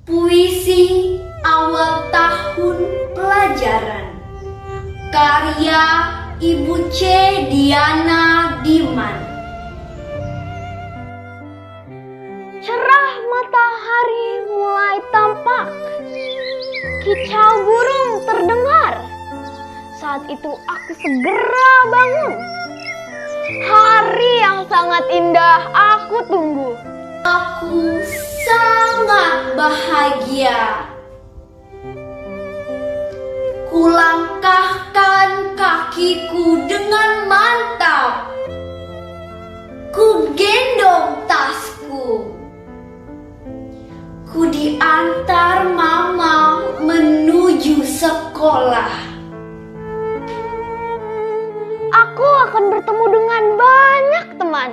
Puisi Awal Tahun Pelajaran, karya Ibu C. Diana Diman. Cerah matahari mulai tampak, kicau burung terdengar. Saat itu aku segera bangun. Hari yang sangat indah aku tunggu. Aku sangat bahagia. Kulangkahkan kakiku dengan mantap. Ku gendong tasku. Ku diantar mama menuju sekolah. Aku akan bertemu dengan banyak teman.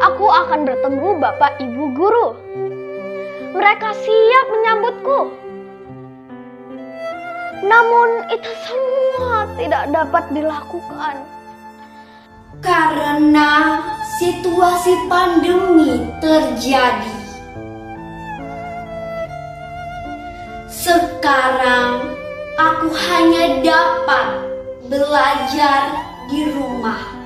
Aku akan bertemu Bapak Ibu guru. Mereka siap menyambutku. Namun itu semua tidak dapat dilakukan. Karena situasi pandemi terjadi. Sekarang aku hanya dapat belajar di rumah.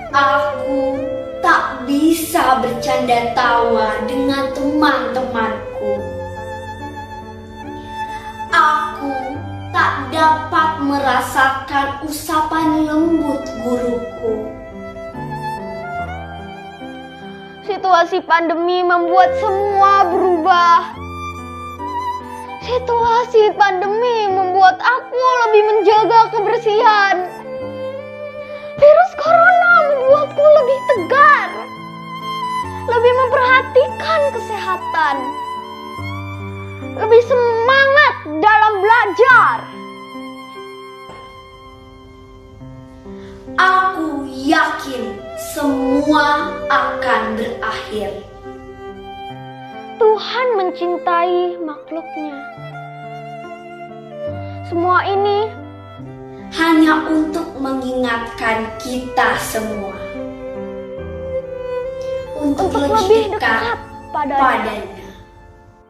Aku tak bisa bercanda tawa dengan teman-temanku. Aku tak dapat merasakan usapan lembut guruku. Situasi pandemi membuat semua berubah. Situasi pandemi membuat aku lebih menjaga kebersihan. Virus corona membuatku lebih tegar, lebih memperhatikan kesehatan, lebih semangat dalam belajar. Aku yakin semua akan berakhir. Tuhan mencintai makhluknya. Semua ini hanya untuk mengingatkan kita semua untuk lebih dekat padanya.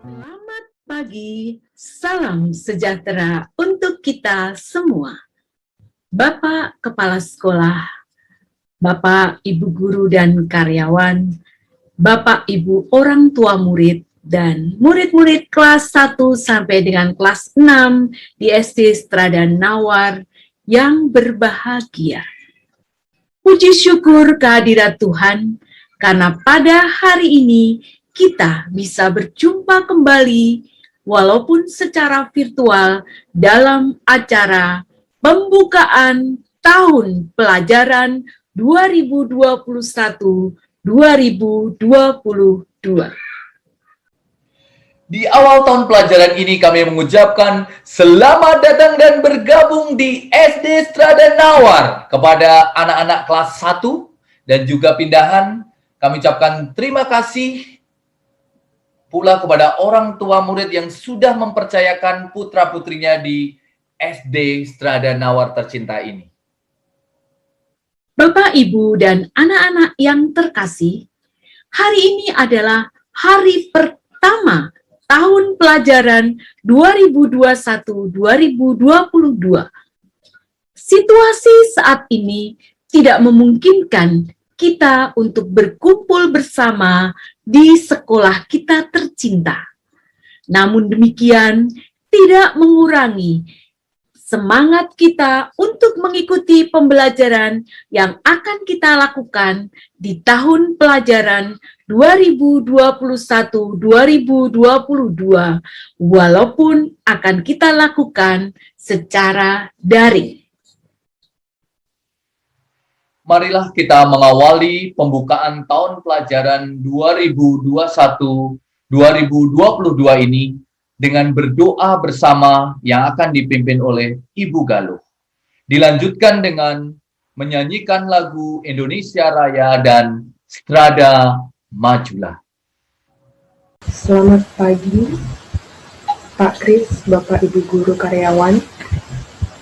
Selamat pagi, salam sejahtera untuk kita semua. Bapak Kepala Sekolah, Bapak Ibu Guru dan karyawan, Bapak Ibu orang tua murid, dan murid-murid kelas 1 sampai dengan kelas 6 di SD Strada Nawar yang berbahagia. Puji syukur kehadirat Tuhan, karena pada hari ini kita bisa berjumpa kembali walaupun secara virtual dalam acara pembukaan tahun pelajaran 2021-2022. Di awal tahun pelajaran ini kami mengucapkan selamat datang dan bergabung di SD Strada Nawar. Kepada anak-anak kelas 1 dan juga pindahan, kami ucapkan terima kasih pula kepada orang tua murid yang sudah mempercayakan putra-putrinya di SD Strada Nawar tercinta ini. Bapak, Ibu, dan anak-anak yang terkasih, hari ini adalah hari pertama tahun pelajaran 2021-2022. Situasi saat ini tidak memungkinkan kita untuk berkumpul bersama di sekolah kita tercinta. Namun demikian, tidak mengurangi semangat kita untuk mengikuti pembelajaran yang akan kita lakukan di tahun pelajaran 2021-2022, walaupun akan kita lakukan secara daring. Marilah kita mengawali pembukaan tahun pelajaran 2021-2022 ini dengan berdoa bersama yang akan dipimpin oleh Ibu Galuh. Dilanjutkan dengan menyanyikan lagu Indonesia Raya dan Strada Majulah. Selamat pagi, Pak Kris, Bapak Ibu Guru Karyawan,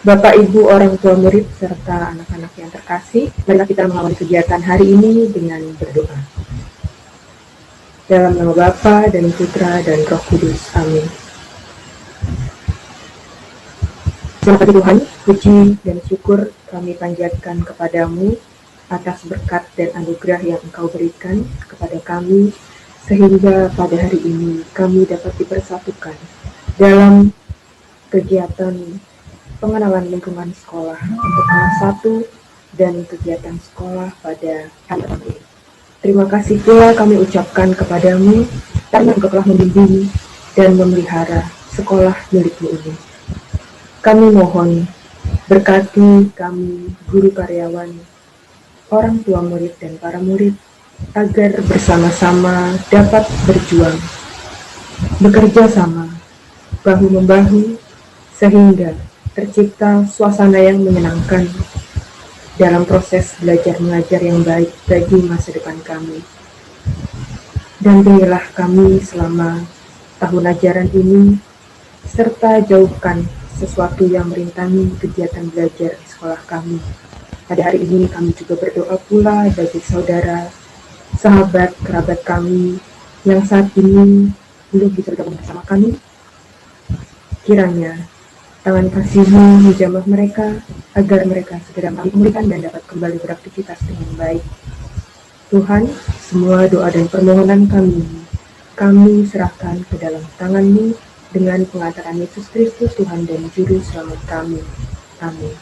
Bapak Ibu orang tua murid, serta anak-anak yang terkasih. Marilah kita mengawali kegiatan hari ini dengan berdoa. Dalam nama Bapa dan Putra dan Roh Kudus. Amin. Selamat pagi Tuhan, puji dan syukur kami panjatkan kepadamu atas berkat dan anugerah yang Engkau berikan kepada kami, sehingga pada hari ini kami dapat dipersatukan dalam kegiatan pengenalan lingkungan sekolah untuk kelas 1 dan kegiatan sekolah pada hari ini. Terima kasih pula kami ucapkan kepadamu karena Engkau telah membimbing dan memelihara sekolah milikmu ini. Kami mohon berkati kami, guru karyawan, orang tua murid dan para murid, agar bersama-sama dapat berjuang, bekerja sama, bahu-membahu, sehingga tercipta suasana yang menyenangkan dalam proses belajar mengajar yang baik bagi masa depan kami. Dampingilah kami selama tahun ajaran ini, serta jauhkan sesuatu yang merintangi kegiatan belajar di sekolah kami. Pada hari ini kami juga berdoa pula bagi saudara, sahabat, kerabat kami yang saat ini belum bisa bergabung bersama kami. Kiranya tangan kasih-Mu menjamah mereka agar mereka segera memulihkan dan dapat kembali beraktivitas dengan baik. Tuhan, semua doa dan permohonan kami serahkan ke dalam tangan-Mu dengan pengantaran Yesus Kristus Tuhan dan Juru Selamat kami. Amin.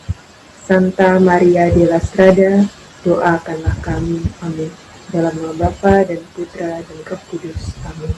Santa Maria de la Strada, doakanlah kami. Amin. Dalam nama Bapa dan Putra dan Roh Kudus. Amin.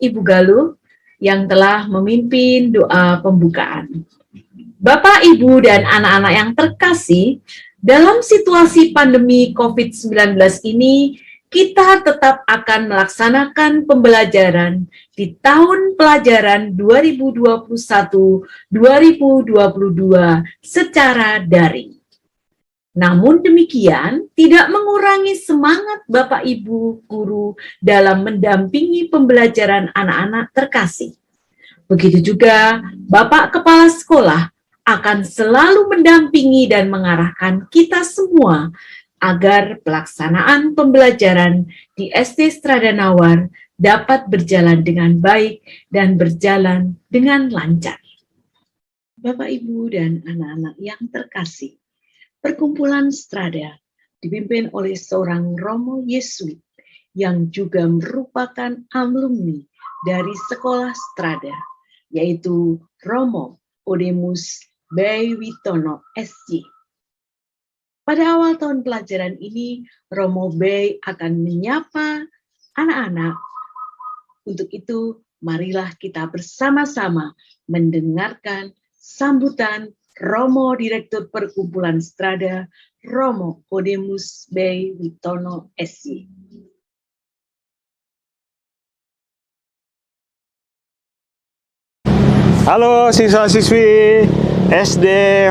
Ibu Galuh yang telah memimpin doa pembukaan. Bapak, Ibu, dan anak-anak yang terkasih, dalam situasi pandemi COVID-19 ini, kita tetap akan melaksanakan pembelajaran di tahun pelajaran 2021-2022 secara daring. Namun demikian, tidak mengurangi semangat Bapak Ibu guru dalam mendampingi pembelajaran anak-anak terkasih. Begitu juga Bapak Kepala Sekolah akan selalu mendampingi dan mengarahkan kita semua agar pelaksanaan pembelajaran di SD Stradanawar dapat berjalan dengan baik dan berjalan dengan lancar. Bapak, Ibu, dan anak-anak yang terkasih, Perkumpulan Strada dipimpin oleh seorang Romo Yesuit yang juga merupakan alumni dari sekolah Strada, yaitu Romo Odemus B. Witono SJ. Pada awal tahun pelajaran ini, Romo B akan menyapa anak-anak. Untuk itu, marilah kita bersama-sama mendengarkan sambutan Romo Direktur Perkumpulan Strada, Romo Odemus B. Witono SJ. Halo siswa-siswi SD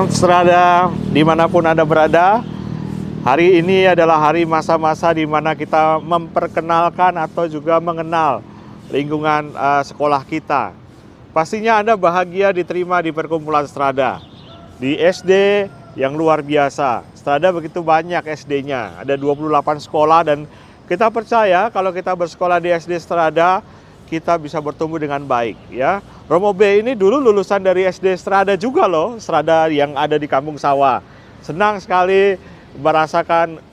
Strada dimanapun Anda berada. Hari ini adalah hari masa-masa di mana kita memperkenalkan atau juga mengenal lingkungan sekolah kita. Pastinya Anda bahagia diterima di Perkumpulan Strada. Di SD yang luar biasa. Strada begitu banyak SD-nya, ada 28 sekolah dan kita percaya kalau kita bersekolah di SD Strada, kita bisa bertumbuh dengan baik ya. Romo B ini dulu lulusan dari SD Strada juga loh, Strada yang ada di Kampung Sawah. Senang sekali merasakan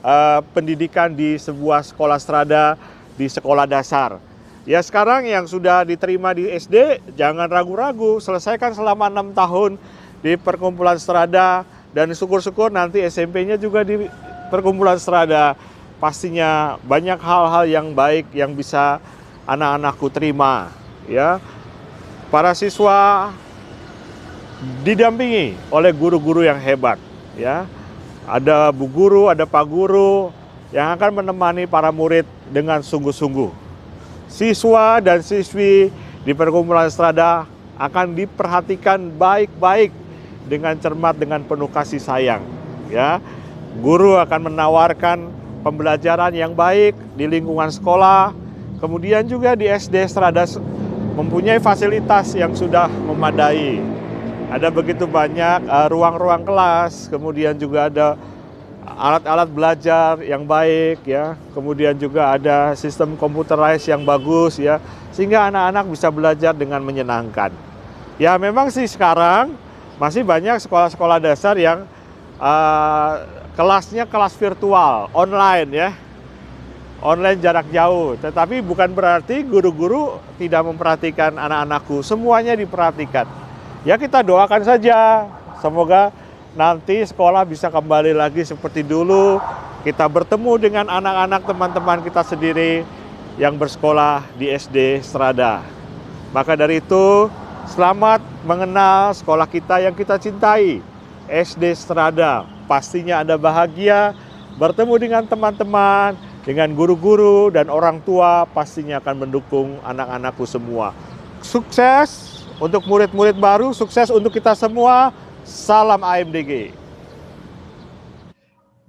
pendidikan di sebuah sekolah Strada di sekolah dasar. Ya sekarang yang sudah diterima di SD, jangan ragu-ragu, selesaikan selama 6 tahun di Perkumpulan Strada dan syukur-syukur nanti SMP-nya juga di Perkumpulan Strada. Pastinya banyak hal-hal yang baik yang bisa anak-anakku terima ya. Para siswa didampingi oleh guru-guru yang hebat ya. Ada Bu Guru, ada Pak Guru yang akan menemani para murid dengan sungguh-sungguh. Siswa dan siswi di Perkumpulan Strada akan diperhatikan baik-baik dengan cermat, dengan penuh kasih sayang ya. Guru akan menawarkan pembelajaran yang baik di lingkungan sekolah. Kemudian juga di SD Strada mempunyai fasilitas yang sudah memadai. Ada begitu banyak ruang-ruang kelas, kemudian juga ada alat-alat belajar yang baik ya. Kemudian juga ada sistem computerized yang bagus ya, sehingga anak-anak bisa belajar dengan menyenangkan. Ya memang sih sekarang masih banyak sekolah-sekolah dasar yang kelasnya kelas virtual, online ya. Online jarak jauh, tetapi bukan berarti guru-guru tidak memperhatikan anak-anakku, semuanya diperhatikan. Ya kita doakan saja, semoga nanti sekolah bisa kembali lagi seperti dulu, kita bertemu dengan anak-anak teman-teman kita sendiri yang bersekolah di SD Strada. Maka dari itu, selamat mengenal sekolah kita yang kita cintai, SD Strada. Pastinya Anda bahagia bertemu dengan teman-teman, dengan guru-guru dan orang tua, pastinya akan mendukung anak-anakku semua. Sukses untuk murid-murid baru, sukses untuk kita semua. Salam AMDG.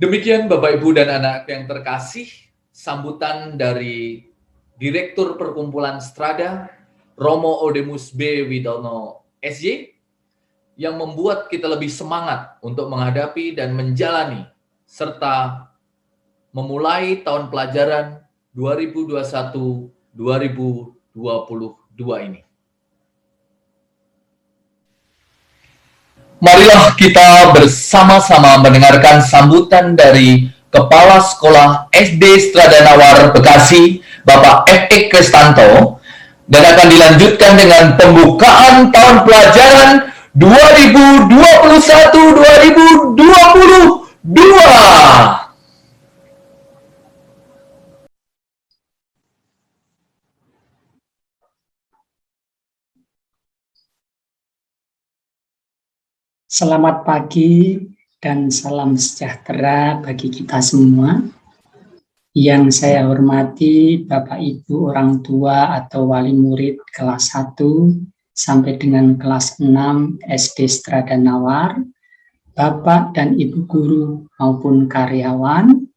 Demikian Bapak Ibu dan anak yang terkasih, sambutan dari Direktur Perkumpulan Strada, Romo Odemus B. Witono SJ, yang membuat kita lebih semangat untuk menghadapi dan menjalani serta memulai tahun pelajaran 2021-2022 ini. Marilah kita bersama-sama mendengarkan sambutan dari Kepala Sekolah SD Stradanawar Bekasi, Bapak F.E. Kristanto, dan akan dilanjutkan dengan pembukaan tahun pelajaran 2021-2022. Selamat pagi dan salam sejahtera bagi kita semua. Yang saya hormati Bapak Ibu orang tua atau wali murid kelas 1 sampai dengan kelas 6 SD Strada Nawar, Bapak dan Ibu guru maupun karyawan,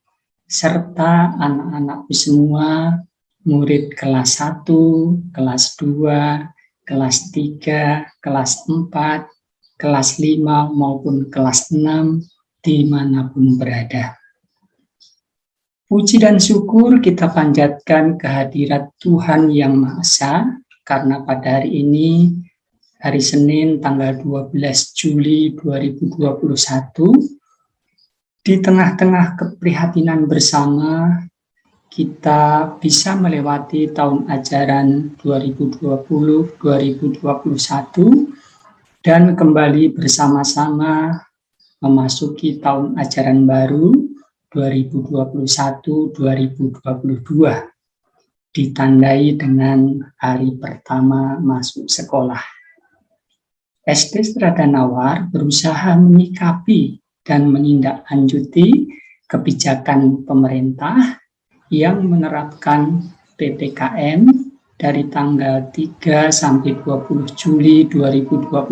serta anak-anakku semua, murid kelas 1, kelas 2, kelas 3, kelas 4, kelas 5 maupun kelas 6 dimanapun berada. Puji dan syukur kita panjatkan kehadirat Tuhan Yang Maha Esa, karena pada hari ini, hari Senin tanggal 12 Juli 2021, di tengah-tengah keprihatinan bersama, kita bisa melewati tahun ajaran 2020-2021 dan kembali bersama-sama memasuki tahun ajaran baru 2021-2022, ditandai dengan hari pertama masuk sekolah. SD Strada Nawar berusaha menyikapi dan menindaklanjuti kebijakan pemerintah yang menerapkan PPKM dari tanggal 3 sampai 20 Juli 2021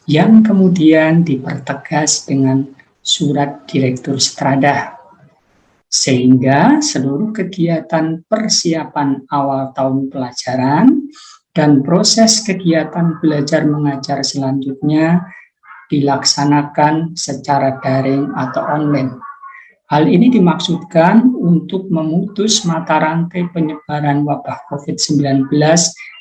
yang kemudian dipertegas dengan Surat Direktur Strada, sehingga seluruh kegiatan persiapan awal tahun pelajaran dan proses kegiatan belajar mengajar selanjutnya dilaksanakan secara daring atau online. Hal ini dimaksudkan untuk memutus mata rantai penyebaran wabah COVID-19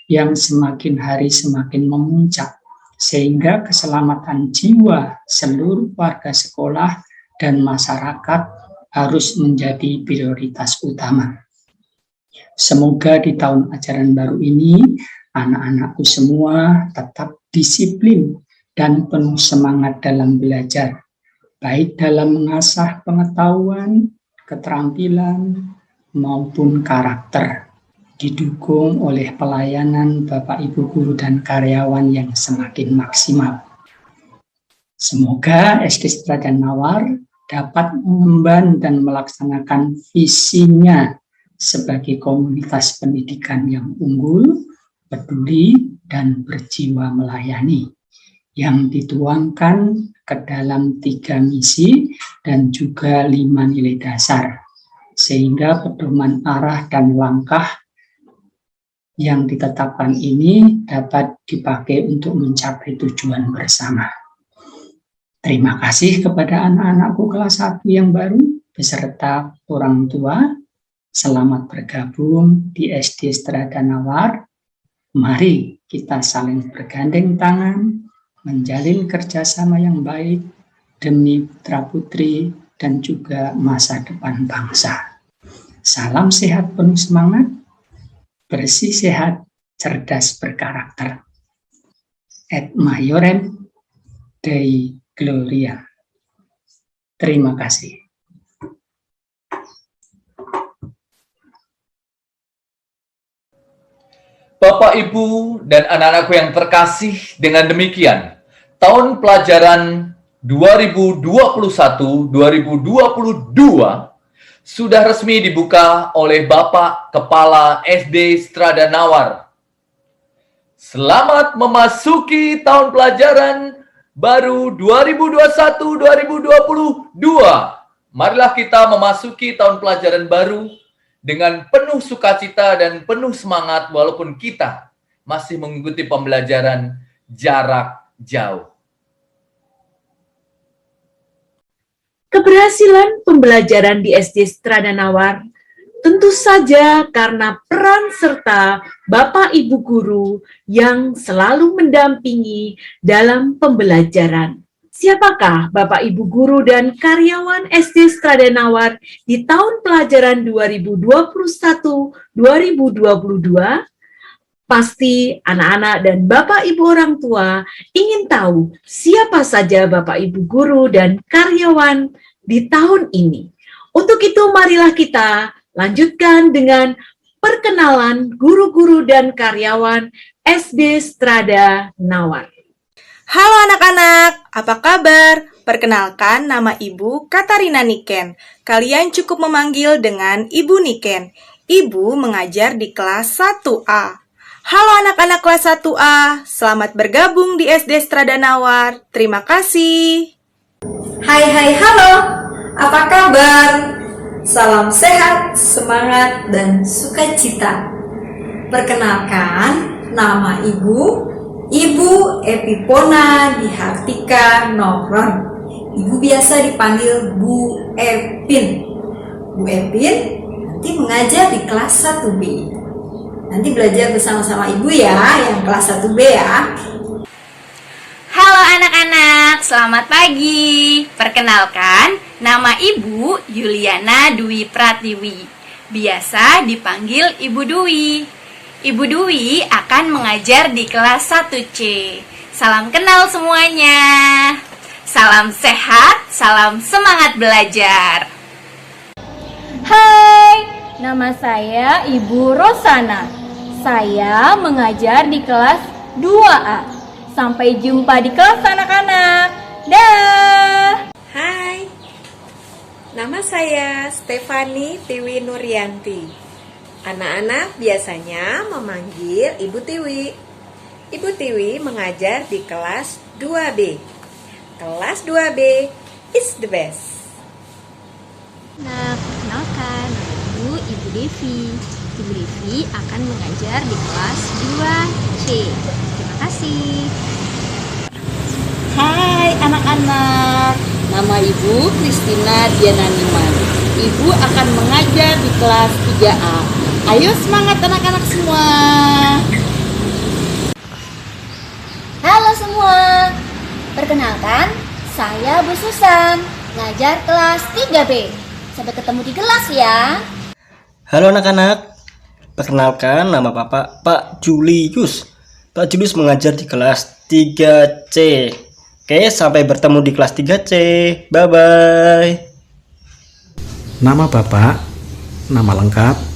yang semakin hari semakin memuncak, sehingga keselamatan jiwa seluruh warga sekolah dan masyarakat harus menjadi prioritas utama. Semoga di tahun ajaran baru ini, anak-anakku semua tetap disiplin dan penuh semangat dalam belajar, baik dalam mengasah pengetahuan, keterampilan, maupun karakter, didukung oleh pelayanan Bapak Ibu guru dan karyawan yang semakin maksimal. Semoga SD Strada Nawar dapat mengemban dan melaksanakan visinya sebagai komunitas pendidikan yang unggul, peduli, dan berjiwa melayani, yang dituangkan ke dalam 3 misi dan juga 5 nilai dasar, sehingga pedoman arah dan langkah yang ditetapkan ini dapat dipakai untuk mencapai tujuan bersama. Terima kasih kepada anak-anakku kelas 1 yang baru beserta orang tua. Selamat bergabung di SD Strada Nawar. Mari kita saling bergandeng tangan, menjalin kerjasama yang baik demi putra-putri dan juga masa depan bangsa. Salam sehat penuh semangat, bersih sehat, cerdas berkarakter. Et Maiorem Dei Gloria. Terima kasih. Bapak, Ibu, dan anak-anakku yang terkasih, dengan demikian, tahun pelajaran 2021-2022 sudah resmi dibuka oleh Bapak Kepala SD Strada Nawar. Selamat memasuki tahun pelajaran baru 2021-2022. Marilah kita memasuki tahun pelajaran baru dengan penuh sukacita dan penuh semangat walaupun kita masih mengikuti pembelajaran jarak jauh. Keberhasilan pembelajaran di SD Strada Nawar tentu saja karena peran serta Bapak Ibu guru yang selalu mendampingi dalam pembelajaran. Siapakah Bapak Ibu guru dan karyawan SD Strada Nawar di tahun pelajaran 2021-2022? Pasti anak-anak dan Bapak Ibu orang tua ingin tahu siapa saja Bapak Ibu guru dan karyawan di tahun ini. Untuk itu marilah kita lanjutkan dengan perkenalan guru-guru dan karyawan SD Strada Nawar. Halo anak-anak, apa kabar? Perkenalkan, nama Ibu Katarina Niken. Kalian cukup memanggil dengan Ibu Niken. Ibu mengajar di kelas 1A. Halo anak-anak kelas 1A, selamat bergabung di SD Strada Nawar. Terima kasih. Hai, halo. Apa kabar? Salam sehat, semangat, dan sukacita. Perkenalkan, nama Ibu Epipona Dihartika Nopron. Ibu biasa dipanggil Bu Epin. Bu Epin nanti mengajar di kelas 1B. Nanti belajar bersama-sama Ibu ya, yang kelas 1B ya. Halo anak-anak, selamat pagi. Perkenalkan, nama Ibu Yuliana Dwi Pratiwi. Biasa dipanggil Ibu Dwi. Ibu Dwi akan mengajar di kelas 1C. Salam kenal semuanya. Salam sehat, salam semangat belajar. Hai, nama saya Ibu Rosana. Saya mengajar di kelas 2A. Sampai jumpa di kelas anak-anak. Dah. Hai, nama saya Stefani Tiwi Nuryanti. Anak-anak biasanya memanggil Ibu Tiwi. Ibu Tiwi mengajar di kelas 2B. Kelas 2B is the best. Nah, perkenalkan, Ibu Devi. Ibu Devi akan mengajar di kelas 2C. Terima kasih. Hai anak-anak, nama Ibu Kristina Diana Niman. Ibu akan mengajar di kelas 3A. Ayo semangat anak-anak semua. Halo semua, perkenalkan, saya Bu Susan, ngajar kelas 3B. Sampai ketemu di kelas ya. Halo anak-anak, perkenalkan nama Pak Julius. Pak Julius mengajar di kelas 3C. Oke, sampai bertemu di kelas 3C. Bye-bye. Nama Bapak, nama lengkap,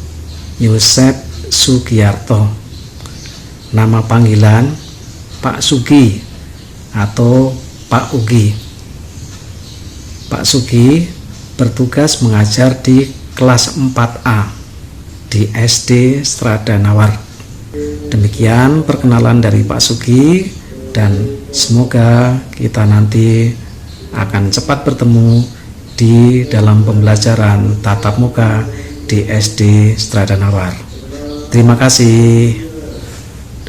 Yosep Sugiyarto. Nama panggilan, Pak Sugi atau Pak Ugi. Pak Sugi bertugas mengajar di kelas 4A di SD Strada Nawar. Demikian perkenalan dari Pak Sugi, dan semoga kita nanti akan cepat bertemu di dalam pembelajaran tatap muka di SD Strada Nawar. Terima kasih.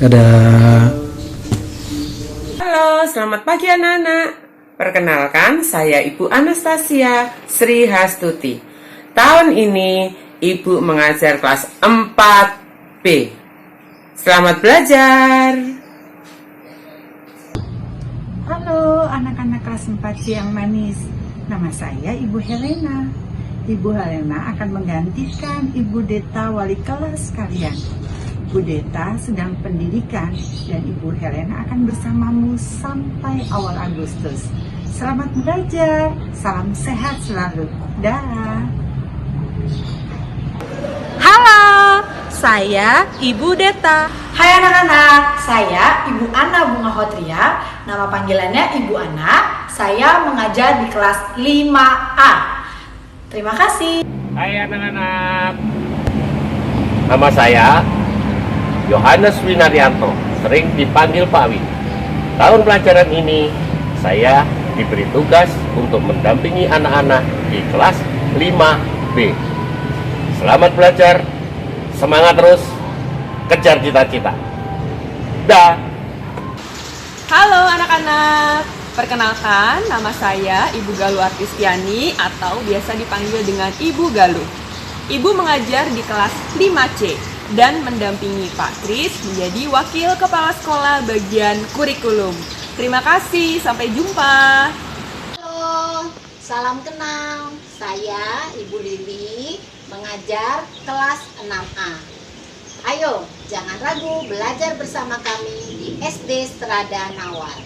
Dadah. Halo, selamat pagi anak-anak. Perkenalkan, saya Ibu Anastasia Sri Hastuti. Tahun ini Ibu mengajar kelas 4B. Selamat belajar. Halo anak-anak kelas 4C yang manis. Nama saya Ibu Helena. Ibu Helena akan menggantikan Ibu Deta wali kelas kalian. Bu Deta sedang pendidikan dan Ibu Helena akan bersamamu sampai awal Agustus. Selamat belajar, salam sehat selalu. Dah. Halo, saya Ibu Deta. Hai anak-anak, saya Ibu Ana Bunga Hotria. Nama panggilannya Ibu Ana. Saya mengajar di kelas 5A. Terima kasih. Hai anak-anak, nama saya Yohanes Winaryanto, sering dipanggil Pak Wi. Tahun pelajaran ini saya diberi tugas untuk mendampingi anak-anak di kelas 5B. Selamat belajar, semangat terus, kejar cita-cita. Dah. Halo anak-anak, perkenalkan nama saya Ibu Galuh Artistiani atau biasa dipanggil dengan Ibu Galuh. Ibu mengajar di kelas 5C dan mendampingi Pak Kris menjadi Wakil Kepala Sekolah bagian kurikulum. Terima kasih, sampai jumpa. Halo, salam kenal. Saya Ibu Lili mengajar kelas 6A. Ayo, jangan ragu belajar bersama kami di SD Strada Nawar.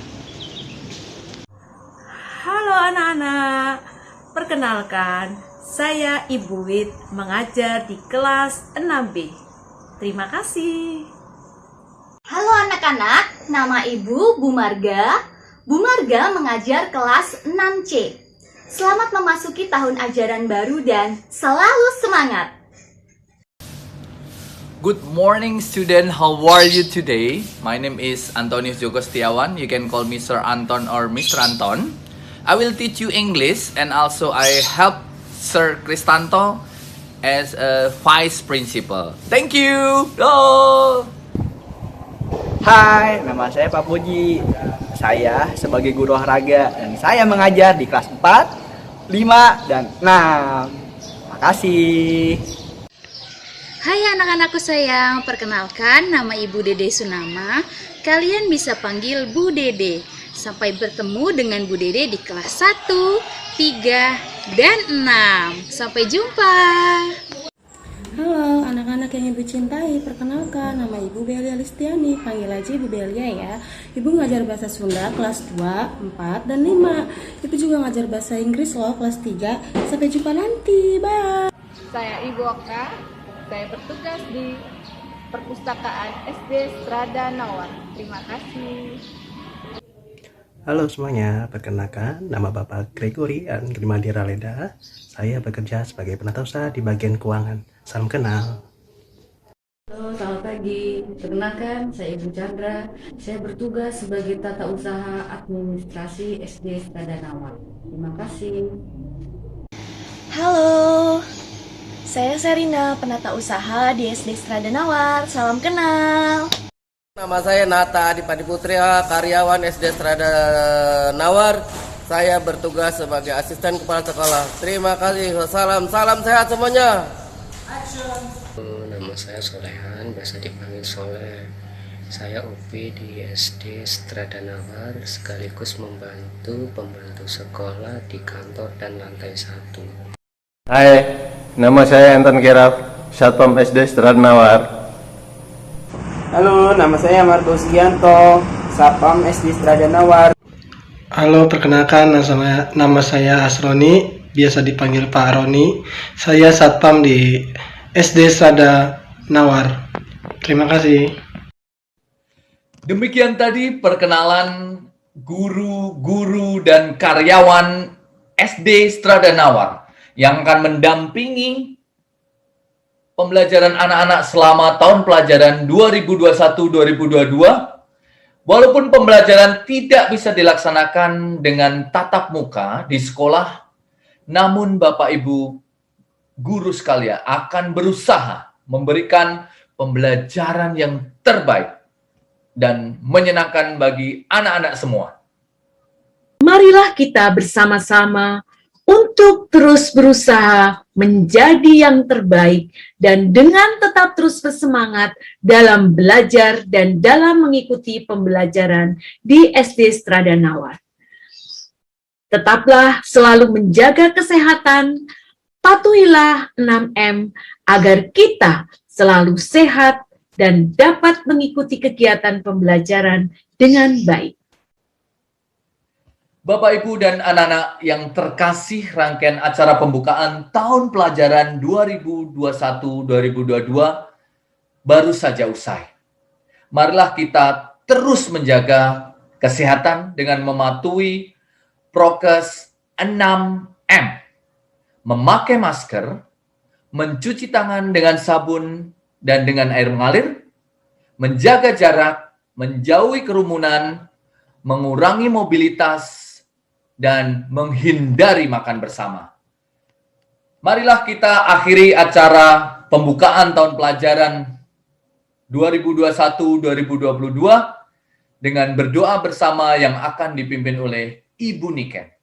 Halo anak-anak, perkenalkan, saya Ibu Wit mengajar di kelas 6B. Terima kasih. Halo anak-anak, nama Ibu Bu Marga, Bu Marga mengajar kelas 6C. Selamat memasuki tahun ajaran baru dan selalu semangat. Good morning, student. How are you today? My name is Antonius Joko Setiawan. You can call me Sir Anton or Mr. Anton. I will teach you English, and also I help Sir Kristanto as a vice principal. Thank you. Oh. Hai, nama saya Pak Puji. Saya sebagai guru olahraga dan saya mengajar di kelas 4, 5, dan 6. Makasih. Hai anak-anakku sayang, perkenalkan nama Ibu Dede Sunama. Kalian bisa panggil Bu Dede. Sampai bertemu dengan Bu Dede di kelas 1, 3, dan 6. Sampai jumpa. Halo anak-anak yang Ibu cintai, perkenalkan nama Ibu Belia Listiani. Panggil aja Ibu Belia ya. Ibu ngajar bahasa Sunda kelas 2, 4, dan 5. Ibu juga ngajar bahasa Inggris loh kelas 3. Sampai jumpa nanti, bye. Saya Ibu Oka. Saya bertugas di Perpustakaan SD Strada Nawar. Terima kasih. Halo semuanya, perkenalkan nama Bapak Gregory Grimadira Leda. Saya bekerja sebagai penata usaha di bagian keuangan. Salam kenal. Halo, selamat pagi. Perkenalkan, saya Ibu Chandra. Saya bertugas sebagai tata usaha administrasi SD Strada Nawar. Terima kasih. Halo, saya Serina, penata usaha di SD Strada Nawar. Salam kenal. Nama saya Nata Adipati Putria, karyawan SD Strada Nawar. Saya bertugas sebagai asisten kepala sekolah. Terima kasih. Salam sehat semuanya. Nama saya Solehan, biasa dipanggil Soleh. Saya UP di SD Strada Nawar, sekaligus membantu pembantu sekolah di kantor dan lantai 1. Hai, nama saya Anton Keraf, Satpam SD Strada Nawar. Halo, nama saya Marco Sugianto, Satpam SD Strada Nawar. Halo, perkenalkan nama saya Asroni, biasa dipanggil Pak Roni. Saya Satpam di SD Strada Nawar. Terima kasih. Demikian tadi perkenalan guru-guru dan karyawan SD Strada Nawar yang akan mendampingi pembelajaran anak-anak selama tahun pelajaran 2021-2022. Walaupun pembelajaran tidak bisa dilaksanakan dengan tatap muka di sekolah, namun Bapak Ibu guru sekalian akan berusaha memberikan pembelajaran yang terbaik dan menyenangkan bagi anak-anak semua. Marilah kita bersama-sama untuk terus berusaha menjadi yang terbaik dan dengan tetap terus bersemangat dalam belajar dan dalam mengikuti pembelajaran di SD Strada Nawar. Tetaplah selalu menjaga kesehatan, patuhilah 6M agar kita selalu sehat dan dapat mengikuti kegiatan pembelajaran dengan baik. Bapak, Ibu, dan anak-anak yang terkasih, rangkaian acara pembukaan tahun pelajaran 2021-2022 baru saja usai. Marilah kita terus menjaga kesehatan dengan mematuhi prokes 6M. Memakai masker, mencuci tangan dengan sabun dan dengan air mengalir, menjaga jarak, menjauhi kerumunan, mengurangi mobilitas, dan menghindari makan bersama. Marilah kita akhiri acara pembukaan tahun pelajaran 2021-2022 dengan berdoa bersama yang akan dipimpin oleh Ibu Niken.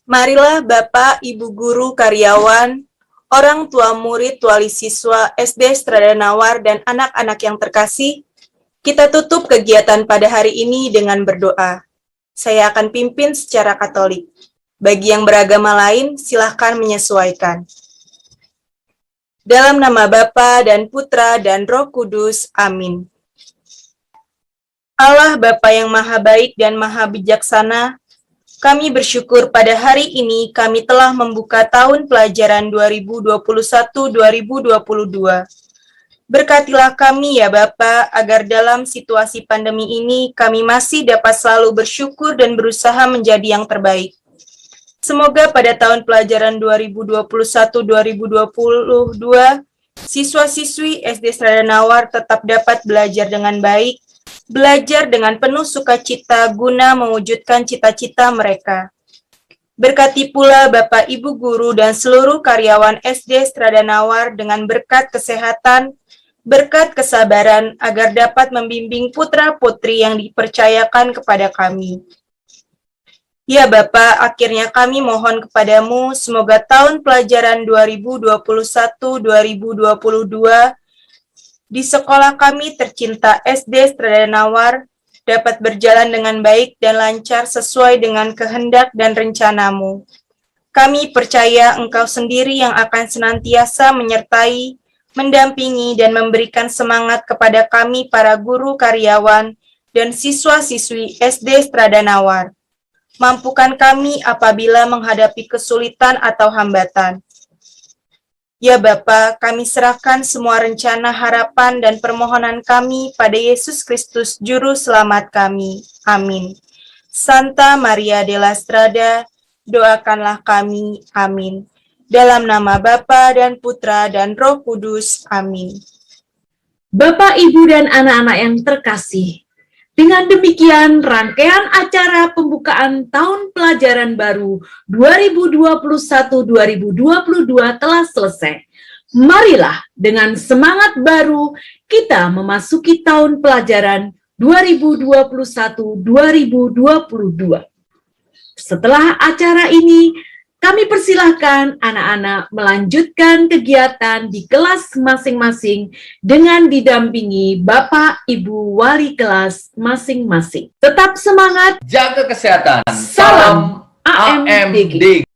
Marilah Bapak, Ibu guru, karyawan, orang tua murid, wali siswa SD Strada Nawar, dan anak-anak yang terkasih, kita tutup kegiatan pada hari ini dengan berdoa. Saya akan pimpin secara Katolik. Bagi yang beragama lain, silahkan menyesuaikan. Dalam nama Bapa dan Putra dan Roh Kudus. Amin. Allah Bapa yang Maha Baik dan Maha Bijaksana, kami bersyukur pada hari ini kami telah membuka tahun pelajaran 2021-2022 Berkatilah kami ya Bapa, agar dalam situasi pandemi ini kami masih dapat selalu bersyukur dan berusaha menjadi yang terbaik. Semoga pada tahun pelajaran 2021-2022, siswa-siswi SD Strada Nawar tetap dapat belajar dengan baik, belajar dengan penuh sukacita guna mewujudkan cita-cita mereka. Berkati pula Bapak Ibu Guru dan seluruh karyawan SD Strada Nawar dengan berkat kesehatan, berkat kesabaran agar dapat membimbing putra-putri yang dipercayakan kepada kami. Ya Bapak, akhirnya kami mohon kepadamu, semoga tahun pelajaran 2021-2022 di sekolah kami tercinta SD Strada Nawar dapat berjalan dengan baik dan lancar sesuai dengan kehendak dan rencanamu. Kami percaya Engkau sendiri yang akan senantiasa menyertai, mendampingi, dan memberikan semangat kepada kami para guru, karyawan, dan siswa-siswi SD Strada Nawar. Mampukan kami apabila menghadapi kesulitan atau hambatan. Ya Bapa, kami serahkan semua rencana, harapan, dan permohonan kami pada Yesus Kristus, Juru Selamat kami. Amin. Santa Maria de la Strada, doakanlah kami. Amin. Dalam nama Bapa dan Putra dan Roh Kudus. Amin. Bapak, Ibu, dan anak-anak yang terkasih, dengan demikian rangkaian acara pembukaan tahun pelajaran baru 2021-2022 telah selesai. Marilah dengan semangat baru kita memasuki tahun pelajaran 2021-2022. Setelah acara ini, kami persilahkan anak-anak melanjutkan kegiatan di kelas masing-masing dengan didampingi Bapak Ibu wali kelas masing-masing. Tetap semangat, jaga kesehatan. Salam AMDG.